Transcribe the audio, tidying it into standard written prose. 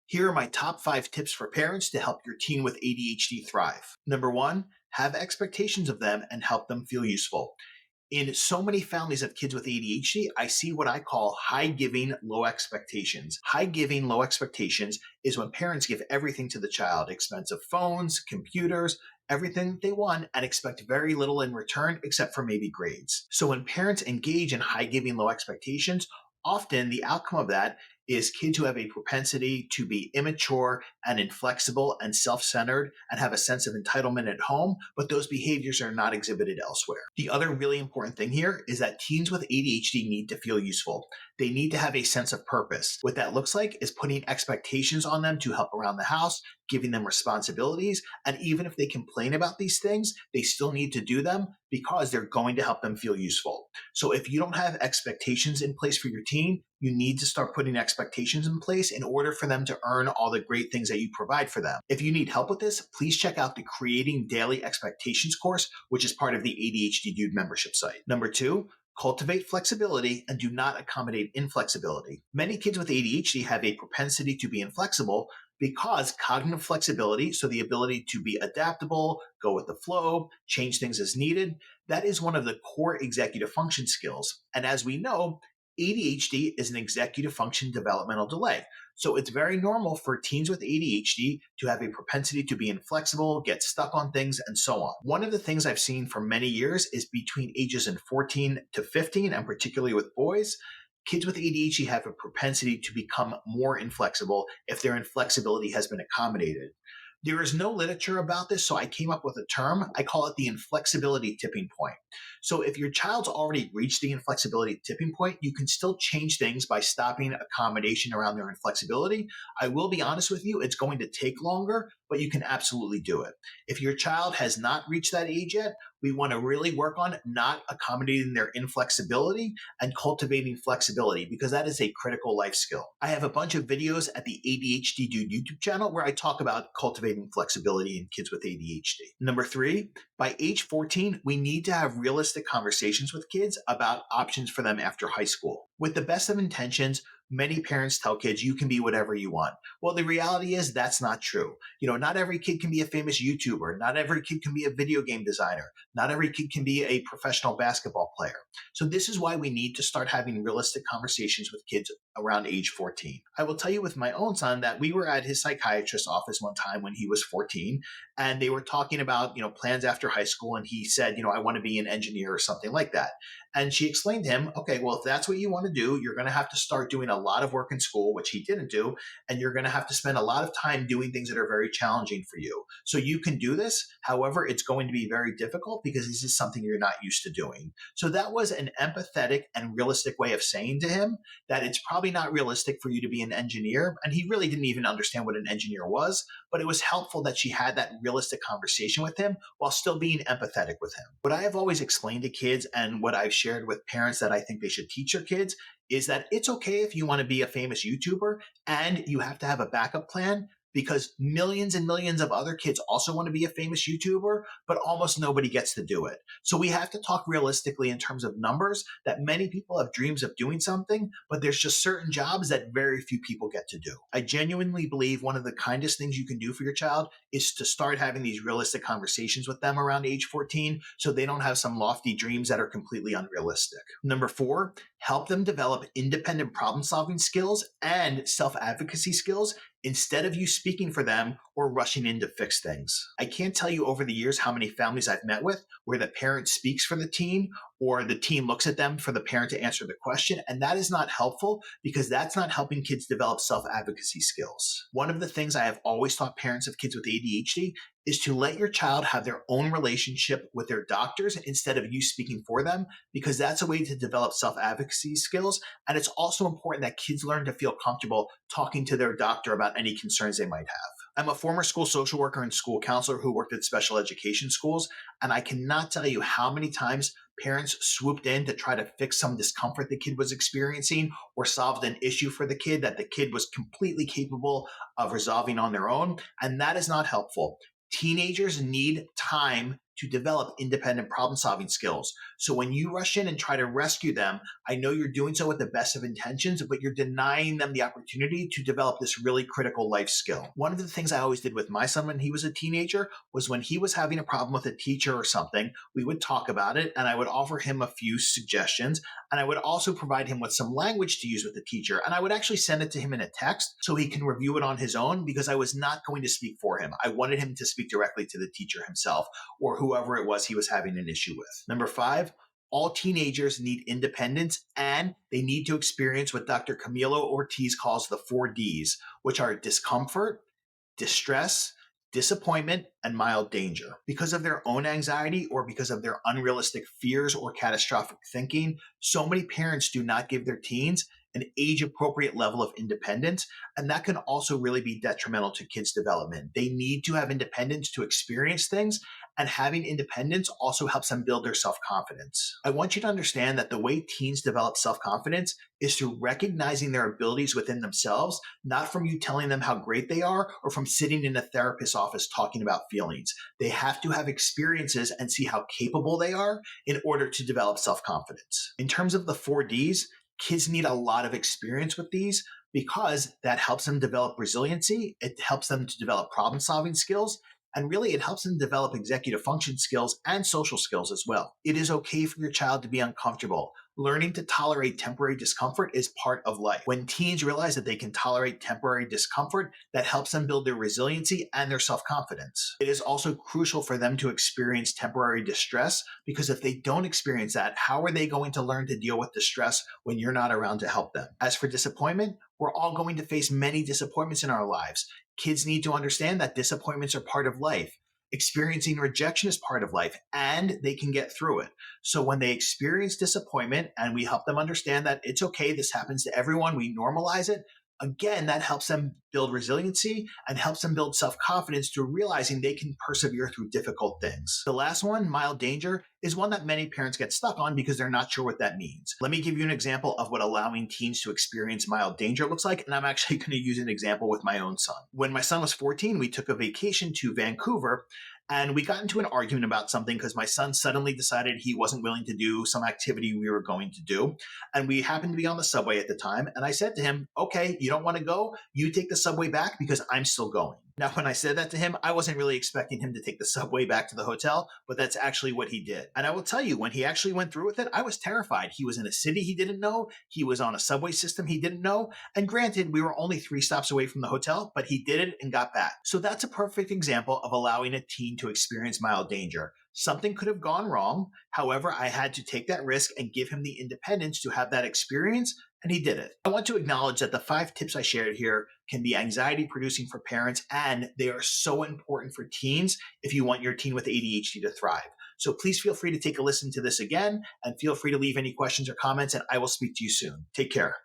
Here are my top 5 tips for parents to help your teen with ADHD thrive. Number 1, have expectations of them and help them feel useful. In so many families of kids with ADHD, I see what I call high giving, low expectations. High giving, low expectations is when parents give everything to the child, expensive phones, computers, everything they want, and expect very little in return except for maybe grades. So when parents engage in high giving, low expectations, often the outcome of that is kids who have a propensity to be immature and inflexible and self-centered and have a sense of entitlement at home, but those behaviors are not exhibited elsewhere. The other really important thing here is that teens with ADHD need to feel useful. They need to have a sense of purpose. What that looks like is putting expectations on them to help around the house, giving them responsibilities, and even if they complain about these things, they still need to do them because they're going to help them feel useful. So if you don't have expectations in place for your teen, you need to start putting expectations in place in order for them to earn all the great things that you provide for them. If you need help with this, please check out the Creating Daily Expectations course, which is part of the ADHD Dude membership site. Number 2, cultivate flexibility and do not accommodate inflexibility. Many kids with ADHD have a propensity to be inflexible because cognitive flexibility, so the ability to be adaptable, go with the flow, change things as needed, that is one of the core executive function skills. And as we know, ADHD is an executive function developmental delay. So it's very normal for teens with ADHD to have a propensity to be inflexible, get stuck on things, and so on. One of the things I've seen for many years is between ages of 14 to 15, and particularly with boys, kids with ADHD have a propensity to become more inflexible if their inflexibility has been accommodated. There is no literature about this, so I came up with a term. I call it the inflexibility tipping point. So if your child's already reached the inflexibility tipping point, you can still change things by stopping accommodation around their inflexibility. I will be honest with you, it's going to take longer, but you can absolutely do it. If your child has not reached that age yet, we want to really work on not accommodating their inflexibility and cultivating flexibility because that is a critical life skill. I have a bunch of videos at the ADHD Dude YouTube channel where I talk about cultivating flexibility in kids with ADHD. Number 3, by age 14, we need to have realistic conversations with kids about options for them after high school. With the best of intentions, many parents tell kids you can be whatever you want. Well, the reality is that's not true. Not every kid can be a famous YouTuber. Not every kid can be a video game designer. Not every kid can be a professional basketball player. So this is why we need to start having realistic conversations with kids around age 14. I will tell you with my own son that we were at his psychiatrist's office one time when he was 14, and they were talking about, plans after high school. And he said, I want to be an engineer or something like that. And she explained to him, okay, well, if that's what you want to do, you're going to have to start doing a lot of work in school, which he didn't do. And you're going to have to spend a lot of time doing things that are very challenging for you. So you can do this. However, it's going to be very difficult because this is something you're not used to doing. So that was an empathetic and realistic way of saying to him that it's probably not realistic for you to be an engineer. And he really didn't even understand what an engineer was, but it was helpful that she had that realistic conversation with him while still being empathetic with him. What I have always explained to kids and what I've shared with parents that I think they should teach their kids is that it's okay if you want to be a famous YouTuber and you have to have a backup plan because millions and millions of other kids also want to be a famous YouTuber, but almost nobody gets to do it. So we have to talk realistically in terms of numbers that many people have dreams of doing something, but there's just certain jobs that very few people get to do. I genuinely believe one of the kindest things you can do for your child is to start having these realistic conversations with them around age 14 so they don't have some lofty dreams that are completely unrealistic. Number 4, help them develop independent problem-solving skills and self-advocacy skills instead of you speaking for them or rushing in to fix things. I can't tell you over the years how many families I've met with where the parent speaks for the teen or the teen looks at them for the parent to answer the question, and that is not helpful because that's not helping kids develop self-advocacy skills. One of the things I have always taught parents of kids with ADHD is to let your child have their own relationship with their doctors instead of you speaking for them, because that's a way to develop self-advocacy skills. And it's also important that kids learn to feel comfortable talking to their doctor about any concerns they might have. I'm a former school social worker and school counselor who worked at special education schools, and I cannot tell you how many times parents swooped in to try to fix some discomfort the kid was experiencing or solved an issue for the kid that the kid was completely capable of resolving on their own, and that is not helpful. Teenagers need time to develop independent problem solving skills. So when you rush in and try to rescue them, I know you're doing so with the best of intentions, but you're denying them the opportunity to develop this really critical life skill. One of the things I always did with my son when he was a teenager was when he was having a problem with a teacher or something, we would talk about it and I would offer him a few suggestions. And I would also provide him with some language to use with the teacher. And I would actually send it to him in a text so he can review it on his own, because I was not going to speak for him. I wanted him to speak directly to the teacher himself or whoever it was he was having an issue with. Number 5, all teenagers need independence and they need to experience what Dr. Camilo Ortiz calls the 4Ds, which are discomfort, distress, disappointment, and mild danger. Because of their own anxiety or because of their unrealistic fears or catastrophic thinking, so many parents do not give their teens an age-appropriate level of independence, and that can also really be detrimental to kids' development. They need to have independence to experience things, and having independence also helps them build their self-confidence. I want you to understand that the way teens develop self-confidence is through recognizing their abilities within themselves, not from you telling them how great they are or from sitting in a therapist's office talking about feelings. They have to have experiences and see how capable they are in order to develop self-confidence. In terms of the 4Ds, kids need a lot of experience with these because that helps them develop resiliency. It helps them to develop problem solving skills. And really, it helps them develop executive function skills and social skills as well. It is okay for your child to be uncomfortable. Learning to tolerate temporary discomfort is part of life. When teens realize that they can tolerate temporary discomfort, that helps them build their resiliency and their self-confidence. It is also crucial for them to experience temporary distress, because if they don't experience that, how are they going to learn to deal with distress when you're not around to help them? As for disappointment, we're all going to face many disappointments in our lives. Kids need to understand that disappointments are part of life. Experiencing rejection is part of life, and they can get through it. So when they experience disappointment and we help them understand that it's okay, this happens to everyone, we normalize it, again, that helps them build resiliency and helps them build self-confidence through realizing they can persevere through difficult things. The last one, mild danger, is one that many parents get stuck on because they're not sure what that means. Let me give you an example of what allowing teens to experience mild danger looks like, and I'm actually going to use an example with my own son. When my son was 14, we took a vacation to Vancouver, and we got into an argument about something because my son suddenly decided he wasn't willing to do some activity we were going to do. And we happened to be on the subway at the time. And I said to him, okay, you don't want to go? You take the subway back because I'm still going. Now, when I said that to him, I wasn't really expecting him to take the subway back to the hotel, but that's actually what he did. And I will tell you, when he actually went through with it, I was terrified. He was in a city he didn't know. He was on a subway system he didn't know. And granted, we were only 3 stops away from the hotel, but he did it and got back. So that's a perfect example of allowing a teen to experience mild danger. Something could have gone wrong. However, I had to take that risk and give him the independence to have that experience, and he did it. I want to acknowledge that the 5 tips I shared here can be anxiety producing for parents, and they are so important for teens if you want your teen with ADHD to thrive. So please feel free to take a listen to this again, and feel free to leave any questions or comments, and I will speak to you soon. Take care.